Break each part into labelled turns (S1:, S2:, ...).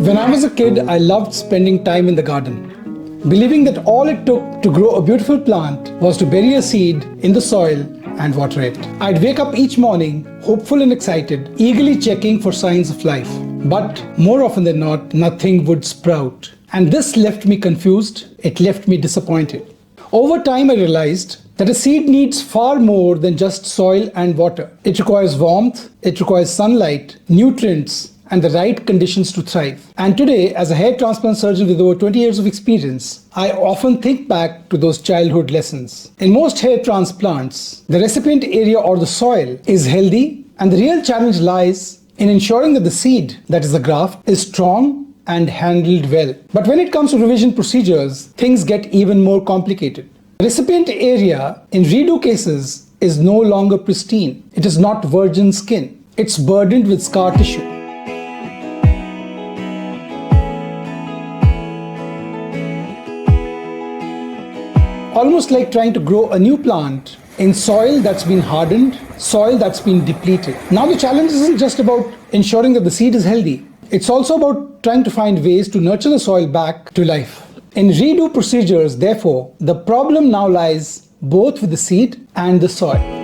S1: When I was a kid, I loved spending time in the garden, believing that all it took to grow a beautiful plant was to bury a seed in the soil and water it. I'd wake up each morning, hopeful and excited, eagerly checking for signs of life. But more often than not, nothing would sprout. And this left me confused, it left me disappointed. Over time, I realized that a seed needs far more than just soil and water. It requires warmth, it requires sunlight, nutrients, and the right conditions to thrive. And today, as a hair transplant surgeon with over 20 years of experience, I often think back to those childhood lessons. In most hair transplants, the recipient area or the soil is healthy, and the real challenge lies in ensuring that the seed, that is the graft, is strong and handled well. But when it comes to revision procedures, things get even more complicated. The recipient area in redo cases is no longer pristine. It is not virgin skin. It's burdened with scar tissue. Almost like trying to grow a new plant in soil that's been hardened, soil that's been depleted. Now the challenge isn't just about ensuring that the seed is healthy. It's also about trying to find ways to nurture the soil back to life. In redo procedures, therefore, the problem now lies both with the seed and the soil.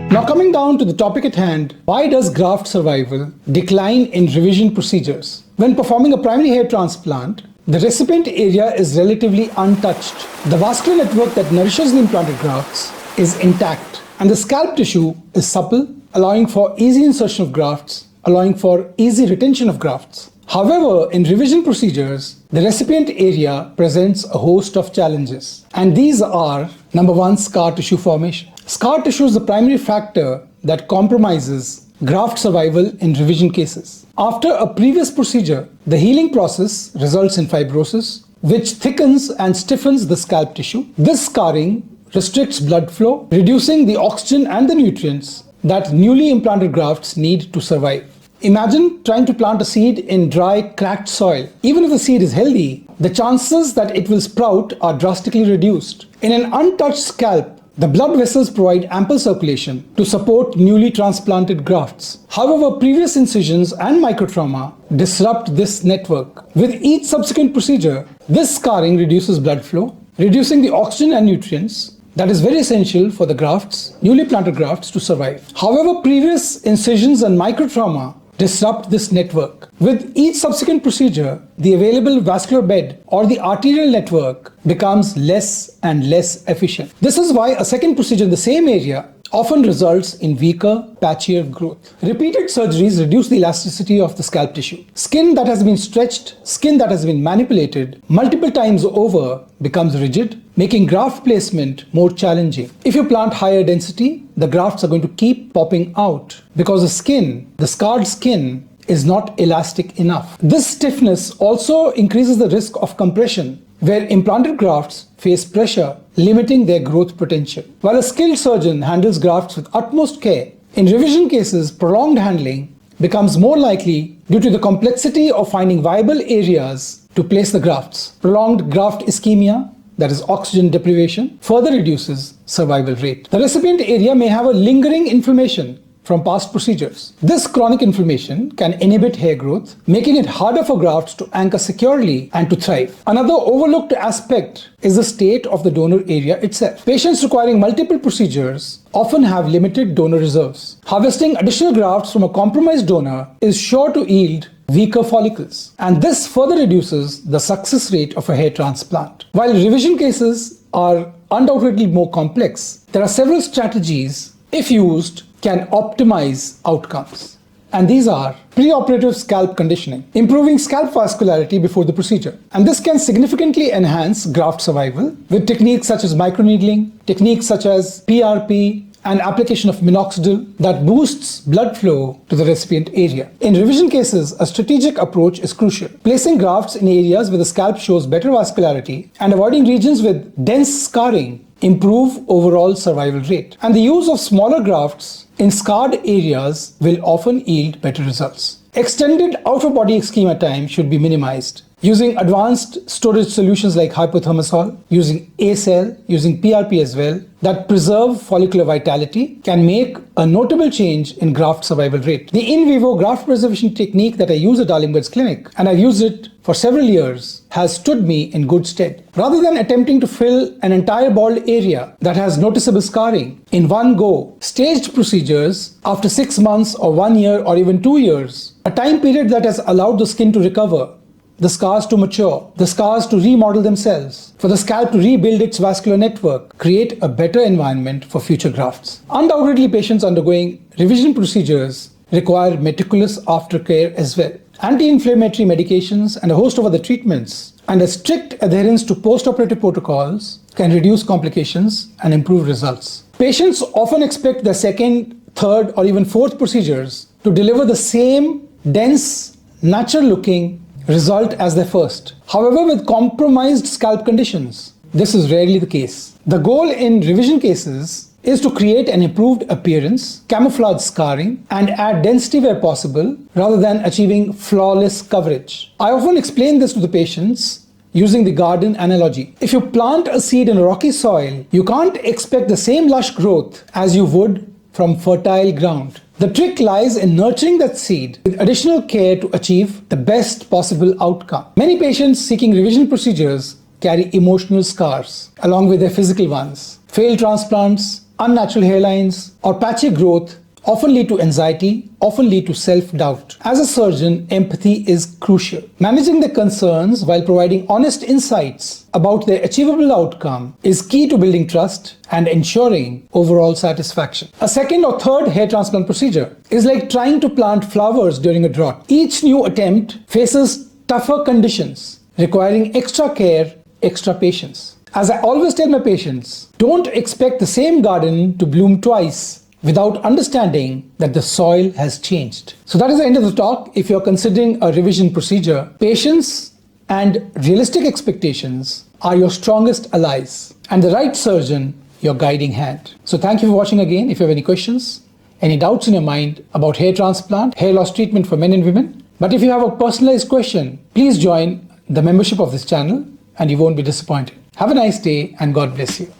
S1: Now coming down to the topic at hand, why does graft survival decline in revision procedures? When performing a primary hair transplant, the recipient area is relatively untouched. The vascular network that nourishes the implanted grafts is intact, and the scalp tissue is supple, allowing for easy insertion of grafts, allowing for easy retention of grafts. However, in revision procedures, the recipient area presents a host of challenges. And these are, number one, scar tissue formation. Scar tissue is the primary factor that compromises graft survival in revision cases. After a previous procedure, the healing process results in fibrosis, which thickens and stiffens the scalp tissue. This scarring restricts blood flow, reducing the oxygen and the nutrients that newly implanted grafts need to survive. Imagine trying to plant a seed in dry, cracked soil. Even if the seed is healthy, the chances that it will sprout are drastically reduced. In an untouched scalp, the blood vessels provide ample circulation to support newly transplanted grafts. However, previous incisions and microtrauma disrupt this network. With each subsequent procedure, this scarring reduces blood flow, reducing the oxygen and nutrients that is very essential for the grafts, newly planted grafts, to survive. However, previous incisions and microtrauma disrupt this network. With each subsequent procedure, the available vascular bed or the arterial network becomes less and less efficient. This is why a second procedure in the same area often results in weaker, patchier growth. Repeated surgeries reduce the elasticity of the scalp tissue. Skin that has been stretched, skin that has been manipulated multiple times over becomes rigid, making graft placement more challenging. If you plant higher density, the grafts are going to keep popping out because the scarred skin, is not elastic enough. This stiffness also increases the risk of compression, where implanted grafts face pressure, limiting their growth potential. While a skilled surgeon handles grafts with utmost care, in revision cases, prolonged handling becomes more likely due to the complexity of finding viable areas to place the grafts. Prolonged graft ischemia, that is oxygen deprivation, further reduces survival rate. The recipient area may have a lingering inflammation from past procedures. This chronic inflammation can inhibit hair growth, making it harder for grafts to anchor securely and to thrive. Another overlooked aspect is the state of the donor area itself. Patients requiring multiple procedures often have limited donor reserves. Harvesting additional grafts from a compromised donor is sure to yield weaker follicles, and this further reduces the success rate of a hair transplant. While revision cases are undoubtedly more complex, there are several strategies, if used, can optimize outcomes. And these are preoperative scalp conditioning, improving scalp vascularity before the procedure. And this can significantly enhance graft survival with techniques such as microneedling, techniques such as PRP, and application of minoxidil that boosts blood flow to the recipient area. In revision cases, a strategic approach is crucial. Placing grafts in areas where the scalp shows better vascularity and avoiding regions with dense scarring improve overall survival rate. And the use of smaller grafts in scarred areas will often yield better results. Extended out-of-body ischemia time should be minimized. Using advanced storage solutions like hypothermosol, using A-cell, using PRP as well, that preserve follicular vitality can make a notable change in graft survival rate. The in vivo graft preservation technique that I use at Darlingbird's clinic, and I've used it for several years, has stood me in good stead. Rather than attempting to fill an entire bald area that has noticeable scarring in one go, staged procedures after 6 months or 1 year or even 2 years, a time period that has allowed the skin to recover, the scars to mature, the scars to remodel themselves, for the scalp to rebuild its vascular network, create a better environment for future grafts. Undoubtedly, patients undergoing revision procedures require meticulous aftercare as well. Anti-inflammatory medications and a host of other treatments and a strict adherence to post-operative protocols can reduce complications and improve results. Patients often expect their second, third, or even fourth procedures to deliver the same dense, natural-looking result as their first. However, with compromised scalp conditions, this is rarely the case. The goal in revision cases is to create an improved appearance, camouflage scarring, and add density where possible, rather than achieving flawless coverage. I often explain this to the patients using the garden analogy. If you plant a seed in a rocky soil, you can't expect the same lush growth as you would from fertile ground. The trick lies in nurturing that seed with additional care to achieve the best possible outcome. Many patients seeking revision procedures carry emotional scars along with their physical ones. Failed transplants, unnatural hairlines, or patchy growth often lead to anxiety, often lead to self-doubt. As a surgeon, empathy is crucial. Managing their concerns while providing honest insights about their achievable outcome is key to building trust and ensuring overall satisfaction. A second or third hair transplant procedure is like trying to plant flowers during a drought. Each new attempt faces tougher conditions, requiring extra care, extra patience. As I always tell my patients, don't expect the same garden to bloom twice without understanding that the soil has changed. So that is the end of the talk. If you're considering a revision procedure, patience and realistic expectations are your strongest allies, and the right surgeon your guiding hand. So thank you for watching again. If you have any questions, any doubts in your mind about hair transplant, hair loss treatment for men and women, but if you have a personalized question, please join the membership of this channel and you won't be disappointed. Have a nice day and God bless you.